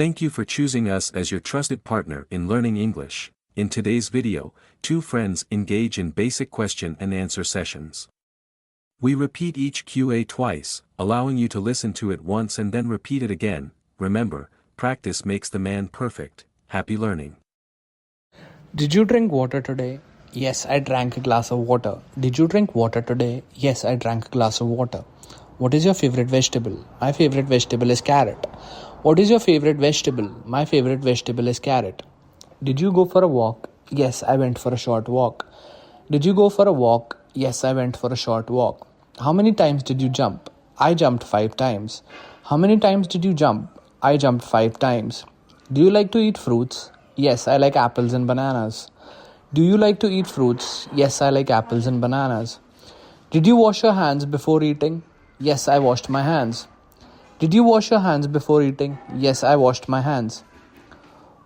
Thank you for choosing us as your trusted partner in learning English. In today's video, two friends engage in basic question and answer sessions. We repeat each QA twice, allowing you to listen to it once and then repeat it again. Remember, practice makes the man perfect. Happy learning. Did you drink water today? Yes, I drank a glass of water. Did you drink water today? Yes, I drank a glass of water. What is your favorite vegetable? My favorite vegetable is carrot. What is your favorite vegetable? My favorite vegetable is carrot. Did you go for a walk? Yes, I went for a short walk. Did you go for a walk? Yes, I went for a short walk. How many times did you jump? I jumped 5 times. How many times did you jump? I jumped 5 times. Do you like to eat fruits? Yes, I like apples and bananas. Do you like to eat fruits? Yes, I like apples and bananas. Did you wash your hands before eating? Yes, I washed my hands. Did you wash your hands before eating? Yes, I washed my hands.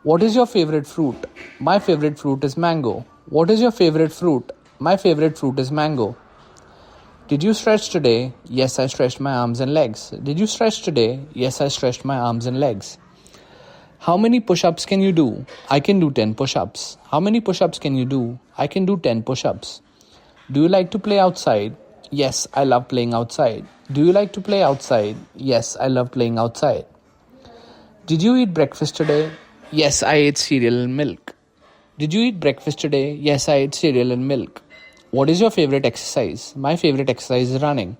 What is your favorite fruit? My favorite fruit is mango. What is your favorite fruit? My favorite fruit is mango. Did you stretch today? Yes, I stretched my arms and legs. Did you stretch today? Yes, I stretched my arms and legs. How many push-ups can you do? I can do 10 push-ups. How many push-ups can you do? I can do 10 push-ups. Do you like to play outside? Yes, I love playing outside. Do you like to play outside? Yes, I love playing outside. Did you eat breakfast today? Yes, I ate cereal and milk. Did you eat breakfast today? Yes, I ate cereal and milk. What is your favorite exercise? My favorite exercise is running.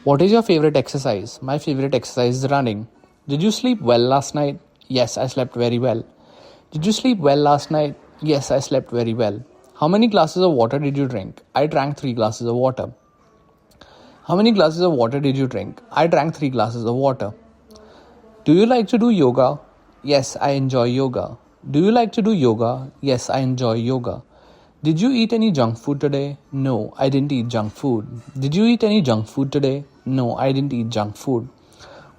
What is your favorite exercise? My favorite exercise is running. Did you sleep well last night? Yes, I slept very well. Did you sleep well last night? Yes, I slept very well. How many glasses of water did you drink? I drank 3 glasses of water. How many glasses of water did you drink? I drank 3 glasses of water. Do you like to do yoga? Yes, I enjoy yoga. Do you like to do yoga? Yes, I enjoy yoga. Did you eat any junk food today? No, I didn't eat junk food. Did you eat any junk food today? No, I didn't eat junk food.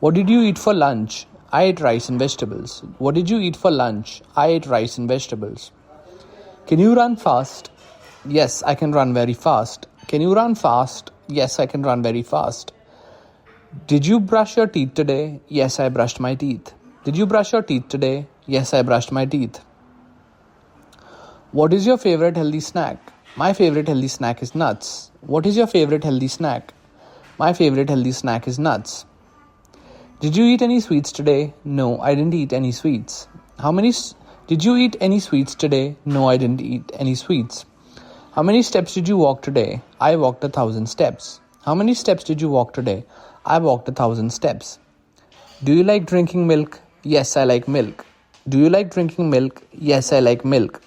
What did you eat for lunch? I ate rice and vegetables. What did you eat for lunch? I ate rice and vegetables. Can you run fast? Yes, I can run very fast. Can you run fast? Yes, I can run very fast. Did you brush your teeth today? Yes, I brushed my teeth. Did you brush your teeth today? Yes, I brushed my teeth. What is your favorite healthy snack? My favorite healthy snack is nuts. What is your favorite healthy snack? My favorite healthy snack is nuts. Did you eat any sweets today? No, I didn't eat any sweets. Did you eat any sweets today? No, I didn't eat any sweets. How many steps did you walk today? I walked 1,000 steps. How many steps did you walk today? I walked 1,000 steps. Do you like drinking milk? Yes, I like milk. Do you like drinking milk? Yes, I like milk.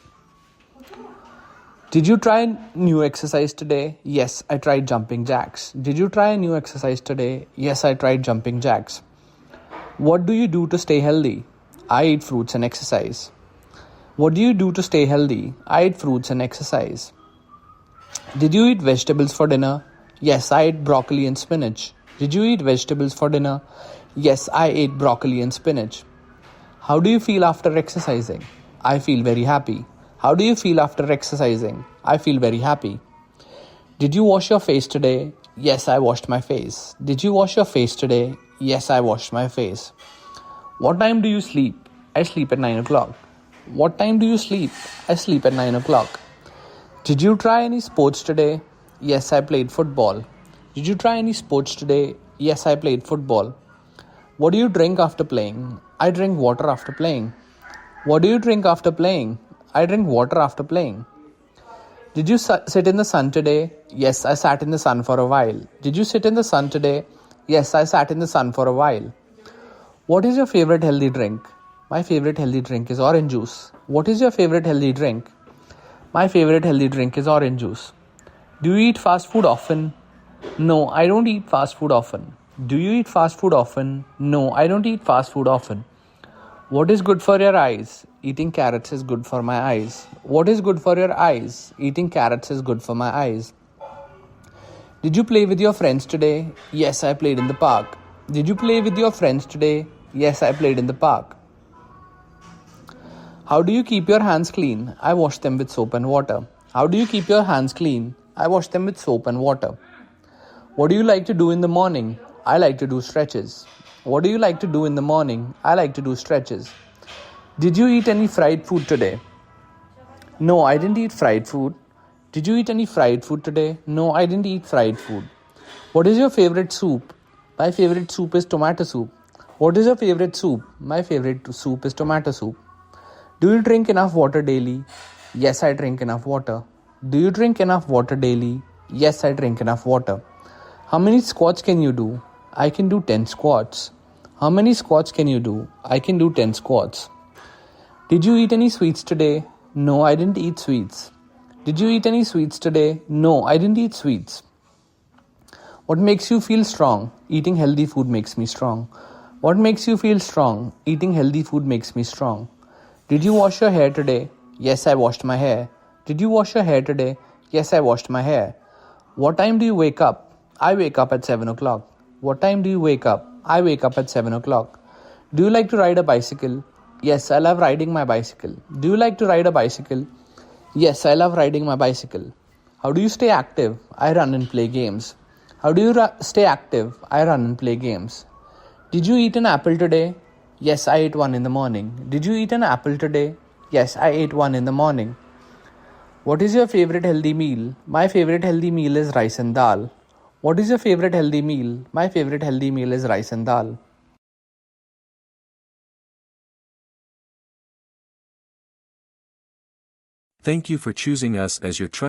Did you try new exercise today? Yes, I tried jumping jacks. Did you try a new exercise today? Yes, I tried jumping jacks. What do you do to stay healthy? I eat fruits and exercise. What do you do to stay healthy? I eat fruits and exercise. Did you eat vegetables for dinner? Yes, I ate broccoli and spinach. Did you eat vegetables for dinner? Yes, I ate broccoli and spinach. How do you feel after exercising? I feel very happy. How do you feel after exercising? I feel very happy. Did you wash your face today? Yes, I washed my face. Did you wash your face today? Yes, I washed my face. What time do you sleep? I sleep at 9 o'clock. What time do you sleep? I sleep at 9 o'clock. Did you try any sports today? Yes, I played football. Did you try any sports today? Yes, I played football. What do you drink after playing? I drink water after playing. What do you drink after playing? I drink water after playing. Did you sit in the sun today? Yes, I sat in the sun for a while. Did you sit in the sun today? Yes, I sat in the sun for a while. What is your favorite healthy drink? My favorite healthy drink is orange juice. What is your favorite healthy drink? My favorite healthy drink is orange juice. Do you eat fast food often? No, I don't eat fast food often. Do you eat fast food often? No, I don't eat fast food often. What is good for your eyes? Eating carrots is good for my eyes. What is good for your eyes? Eating carrots is good for my eyes. Did you play with your friends today? Yes, I played in the park. Did you play with your friends today? Yes, I played in the park. How do you keep your hands clean? I wash them with soap and water. How do you keep your hands clean? I wash them with soap and water. What do you like to do in the morning? I like to do stretches. What do you like to do in the morning? I like to do stretches. Did you eat any fried food today? No, I didn't eat fried food. Did you eat any fried food today? No, I didn't eat fried food. What is your favorite soup? My favorite soup is tomato soup. What is your favorite soup? My favorite soup is tomato soup. Do you drink enough water daily? Yes, I drink enough water. Do you drink enough water daily? Yes, I drink enough water. How many squats can you do? I can do 10 squats. How many squats can you do? I can do 10 squats. Did you eat any sweets today? No, I didn't eat sweets. Did you eat any sweets today? No, I didn't eat sweets. What makes you feel strong? Eating healthy food makes me strong. What makes you feel strong? Eating healthy food makes me strong. Did you wash your hair today? Yes, I washed my hair. Did you wash your hair today? Yes, I washed my hair. What time do you wake up? I wake up at 7 o'clock. What time do you wake up? I wake up at 7 o'clock. Do you like to ride a bicycle? Yes, I love riding my bicycle. Do you like to ride a bicycle? Yes, I love riding my bicycle. How do you stay active? I run and play games. How do you stay active? I run and play games. Did you eat an apple today? Yes, I ate one in the morning. Did you eat an apple today? Yes, I ate one in the morning. What is your favorite healthy meal? My favorite healthy meal is rice and dal. What is your favorite healthy meal? My favorite healthy meal is rice and dal. Thank you for choosing us as your trusted